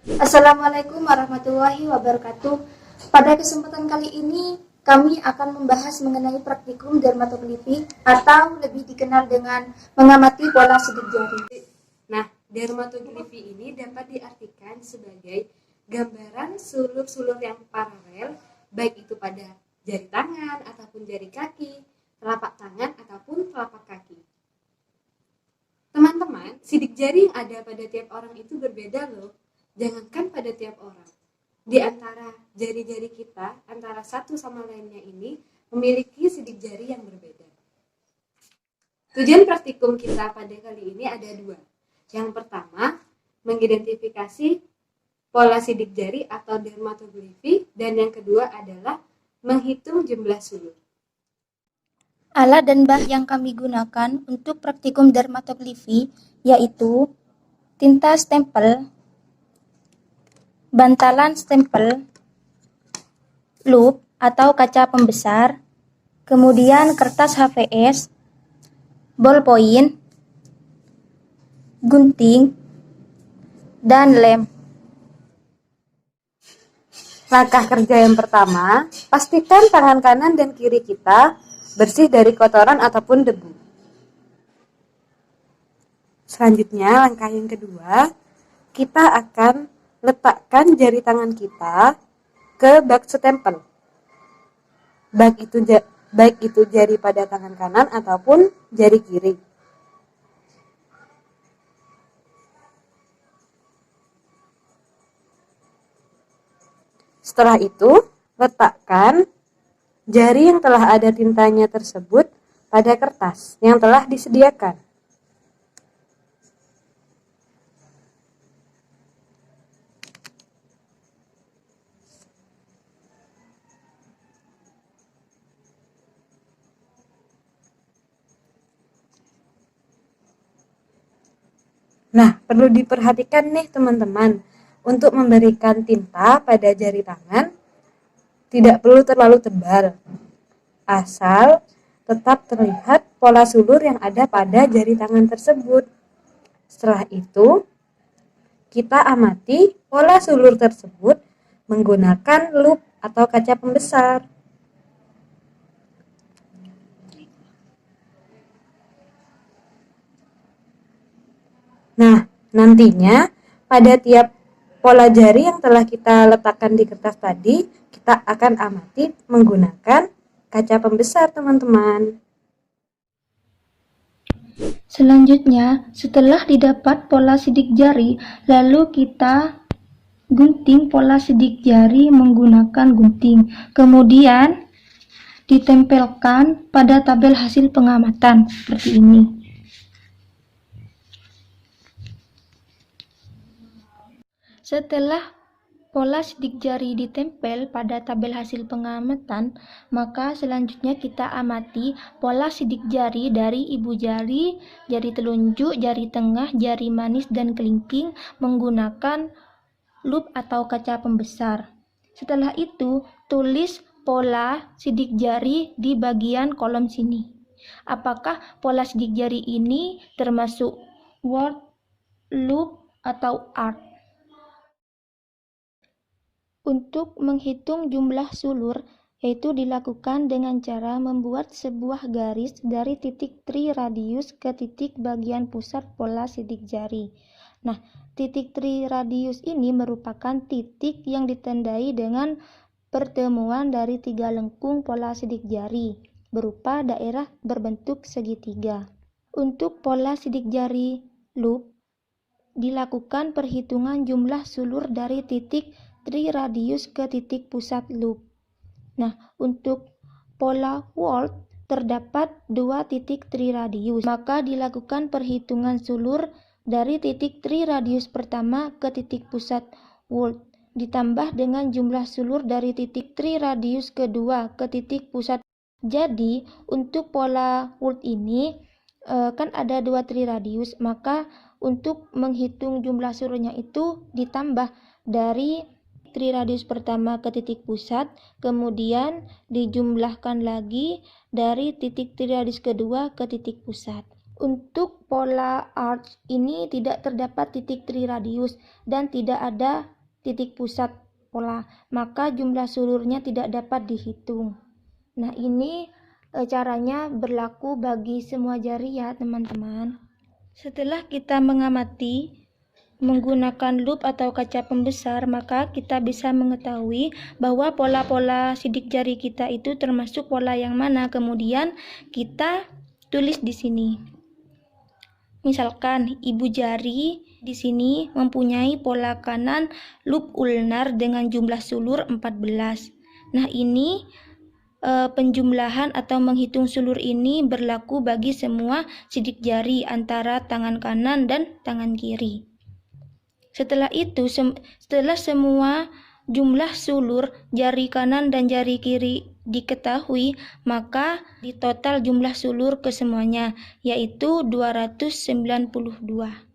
Assalamualaikum warahmatullahi wabarakatuh. Pada kesempatan kali ini, kami akan membahas mengenai praktikum dermatoglifi atau lebih dikenal dengan mengamati pola sidik jari. Nah, dermatoglifi ini dapat diartikan sebagai gambaran sulur-sulur yang paralel, baik itu pada jari tangan ataupun jari kaki, telapak tangan ataupun telapak kaki. Teman-teman, sidik jari yang ada pada tiap orang itu berbeda loh. Jangankan pada tiap orang. Di antara jari-jari kita, antara satu sama lainnya ini memiliki sidik jari yang berbeda. Tujuan praktikum kita pada kali ini ada dua. Yang pertama, mengidentifikasi pola sidik jari atau dermatoglifi, dan yang kedua adalah menghitung jumlah sulur. Alat dan bahan yang kami gunakan untuk praktikum dermatoglifi yaitu tinta stempel, bantalan stempel, lup atau kaca pembesar, kemudian kertas HVS, ballpoint, gunting, dan lem. Langkah kerja yang pertama, pastikan tangan kanan dan kiri kita bersih dari kotoran ataupun debu. Selanjutnya, langkah yang kedua, kita akan letakkan jari tangan kita ke bak stempel. Baik itu jari pada tangan kanan ataupun jari kiri. Setelah itu, letakkan jari yang telah ada tintanya tersebut pada kertas yang telah disediakan. Nah, perlu diperhatikan nih teman-teman, untuk memberikan tinta pada jari tangan tidak perlu terlalu tebal, asal tetap terlihat pola sulur yang ada pada jari tangan tersebut. Setelah itu, kita amati pola sulur tersebut menggunakan lup atau kaca pembesar. Nah, nantinya pada tiap pola jari yang telah kita letakkan di kertas tadi, kita akan amati menggunakan kaca pembesar, teman-teman. Selanjutnya, setelah didapat pola sidik jari, lalu kita gunting pola sidik jari menggunakan gunting. Kemudian ditempelkan pada tabel hasil pengamatan seperti ini. Setelah pola sidik jari ditempel pada tabel hasil pengamatan, maka selanjutnya kita amati pola sidik jari dari ibu jari, jari telunjuk, jari tengah, jari manis, dan kelingking menggunakan lup atau kaca pembesar. Setelah itu, tulis pola sidik jari di bagian kolom sini. Apakah pola sidik jari ini termasuk word, loop, atau art? Untuk menghitung jumlah sulur, yaitu dilakukan dengan cara membuat sebuah garis dari titik triradius ke titik bagian pusat pola sidik jari. Nah, titik triradius ini merupakan titik yang ditandai dengan pertemuan dari tiga lengkung pola sidik jari, berupa daerah berbentuk segitiga. Untuk pola sidik jari loop, dilakukan perhitungan jumlah sulur dari titik triradius ke titik pusat loop. Nah, untuk pola whorl terdapat dua titik triradius, maka dilakukan perhitungan sulur dari titik triradius pertama ke titik pusat whorl, ditambah dengan jumlah sulur dari titik triradius kedua ke titik pusat. Jadi, untuk pola whorl ini kan ada dua triradius, maka untuk menghitung jumlah sulurnya itu ditambah dari triradius pertama ke titik pusat, kemudian dijumlahkan lagi dari titik triradius kedua ke titik pusat. Untuk pola arch ini tidak terdapat titik triradius dan tidak ada titik pusat pola, maka jumlah sulurnya tidak dapat dihitung. Nah, ini caranya berlaku bagi semua jari ya teman-teman. Setelah kita mengamati menggunakan lup atau kaca pembesar, maka kita bisa mengetahui bahwa pola-pola sidik jari kita itu termasuk pola yang mana. Kemudian kita tulis di sini. Misalkan ibu jari di sini mempunyai pola kanan lup ulnar dengan jumlah sulur 14. Nah, ini penjumlahan atau menghitung sulur ini berlaku bagi semua sidik jari antara tangan kanan dan tangan kiri. Setelah itu, setelah semua jumlah sulur jari kanan dan jari kiri diketahui, maka ditotal jumlah sulur kesemuanya, yaitu 292.